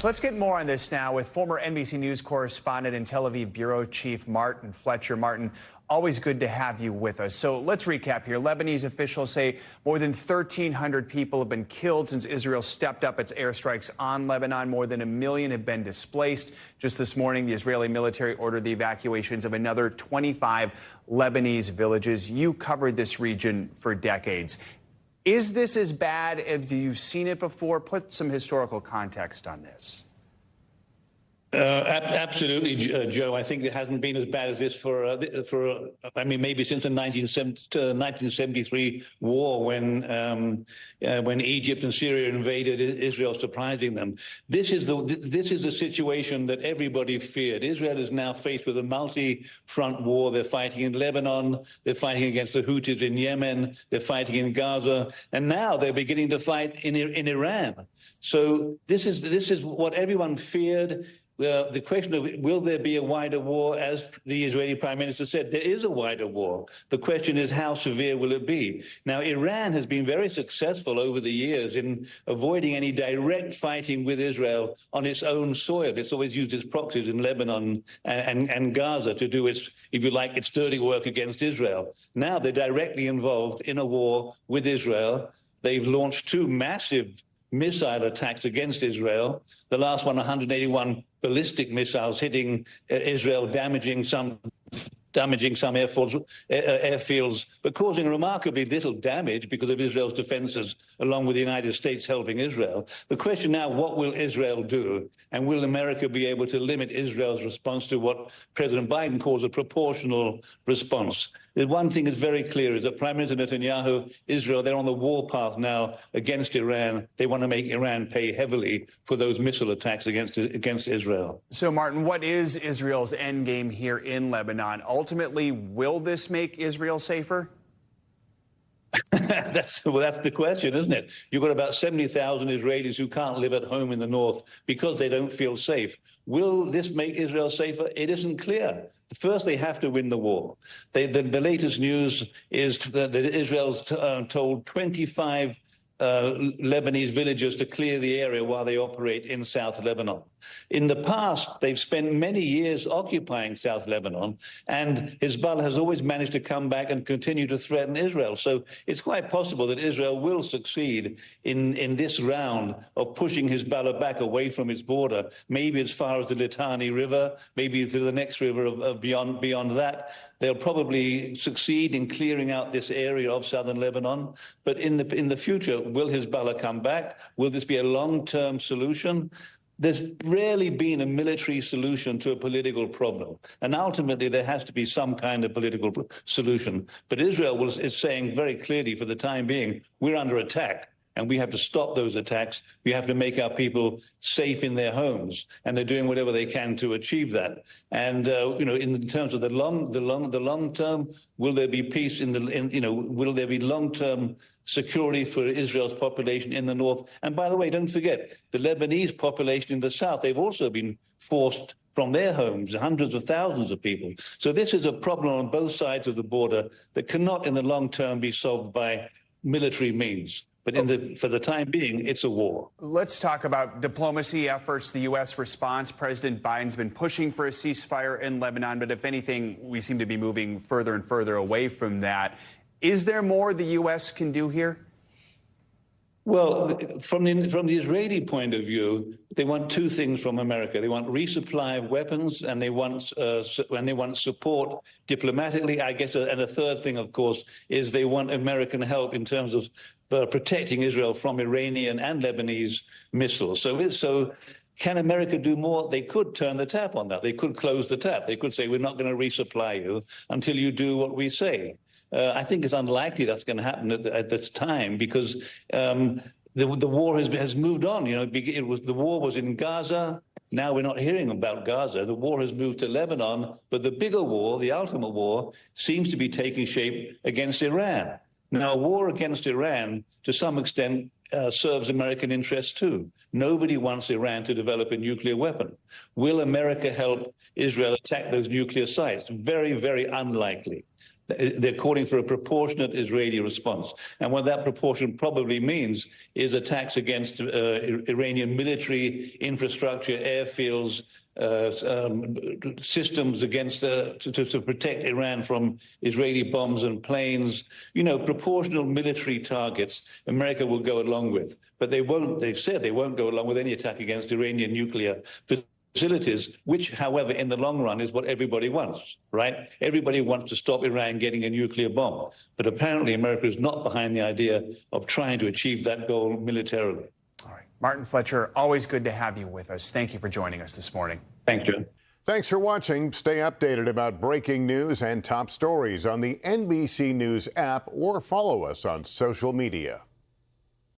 So let's get more on this now with former NBC News correspondent and Tel Aviv bureau chief Martin Fletcher. Martin, always good to have you with us. So let's recap here. Lebanese officials say more than 1,300 people have been killed since Israel stepped up its airstrikes on Lebanon. More than 1 million have been displaced. Just this morning, the Israeli military ordered the evacuations of another 25 Lebanese villages. You covered this region for decades. Is this as bad as you've seen it before? Put some historical context on this. Absolutely, Joe. I think it hasn't been as bad as this maybe since the 1973 war when Egypt and Syria invaded Israel, surprising them. This is the situation that everybody feared. Israel is now faced with a multi-front war. They're fighting in Lebanon. They're fighting against the Houthis in Yemen. They're fighting in Gaza, and now they're beginning to fight in Iran. So this is what everyone feared. The question of will there be a wider war, as the Israeli Prime Minister said, there is a wider war. The question is how severe will it be? Now, Iran has been very successful over the years in avoiding any direct fighting with Israel on its own soil. It's always used its proxies in Lebanon and Gaza to do its, if you like, its dirty work against Israel. Now they're directly involved in a war with Israel. They've launched 2 massive missile attacks against Israel. The last one, 181 ballistic missiles hitting Israel, damaging some airfields, but causing remarkably little damage because of Israel's defenses, along with the United States helping Israel. The question now, what will Israel do? And will America be able to limit Israel's response to what President Biden calls a proportional response? The one thing is very clear is that Prime Minister Netanyahu, Israel, they're on the war path now against Iran. They want to make Iran pay heavily for those missile attacks against Israel. So, Martin, what is Israel's end game here in Lebanon? Ultimately, will this make Israel safer? That's the question, isn't it? You've got about 70,000 Israelis who can't live at home in the north because they don't feel safe. Will this make Israel safer? It isn't clear. First, they have to win the war. The latest news is that Israel's told 25 Lebanese villagers to clear the area while they operate in South Lebanon. In the past, they've spent many years occupying South Lebanon, and Hezbollah has always managed to come back and continue to threaten Israel. So it's quite possible that Israel will succeed in this round of pushing Hezbollah back away from its border, maybe as far as the Litani River, maybe to the next river beyond that. They'll probably succeed in clearing out this area of southern Lebanon. But in the future, will Hezbollah come back? Will this be a long-term solution? There's rarely been a military solution to a political problem. And ultimately, there has to be some kind of political solution. But Israel is saying very clearly, for the time being, we're under attack. And we have to stop those attacks. We have to make our people safe in their homes, and they're doing whatever they can to achieve that. And in terms of the long term, will there be peace will there be long-term security for Israel's population in the north? And by the way, don't forget the Lebanese population in the south. They've also been forced from their homes, hundreds of thousands of people. So this is a problem on both sides of the border that cannot, in the long term, be solved by military means. But for the time being, it's a war. Let's talk about diplomacy efforts, the U.S. response. President Biden's been pushing for a ceasefire in Lebanon, but if anything, we seem to be moving further and further away from that. Is there more the U.S. can do here? Well, from the Israeli point of view, they want 2 things from America. They want resupply of weapons, and they want support diplomatically, I guess. And a third thing, of course, is they want American help in terms of protecting Israel from Iranian and Lebanese missiles. So can America do more? They could turn the tap on that. They could close the tap. They could say, we're not going to resupply you until you do what we say. I think it's unlikely that's going to happen at this time because the war has moved on. The war was in Gaza. Now we're not hearing about Gaza. The war has moved to Lebanon, but the bigger war, the ultimate war, seems to be taking shape against Iran. Now, a war against Iran, to some extent, serves American interests too. Nobody wants Iran to develop a nuclear weapon. Will America help Israel attack those nuclear sites? Very, very unlikely. They're calling for a proportionate Israeli response. And what that proportion probably means is attacks against Iranian military infrastructure, airfields, systems against to protect Iran from Israeli bombs and planes. You know, proportional military targets America will go along with, but they won't. They've said they won't go along with any attack against Iranian nuclear facilities, which, however, in the long run is what everybody wants, right? Everybody wants to stop Iran getting a nuclear bomb, but apparently America is not behind the idea of trying to achieve that goal militarily. Martin Fletcher, always good to have you with us. Thank you for joining us this morning. Thanks, John. Thanks for watching. Stay updated about breaking news and top stories on the NBC News app or follow us on social media.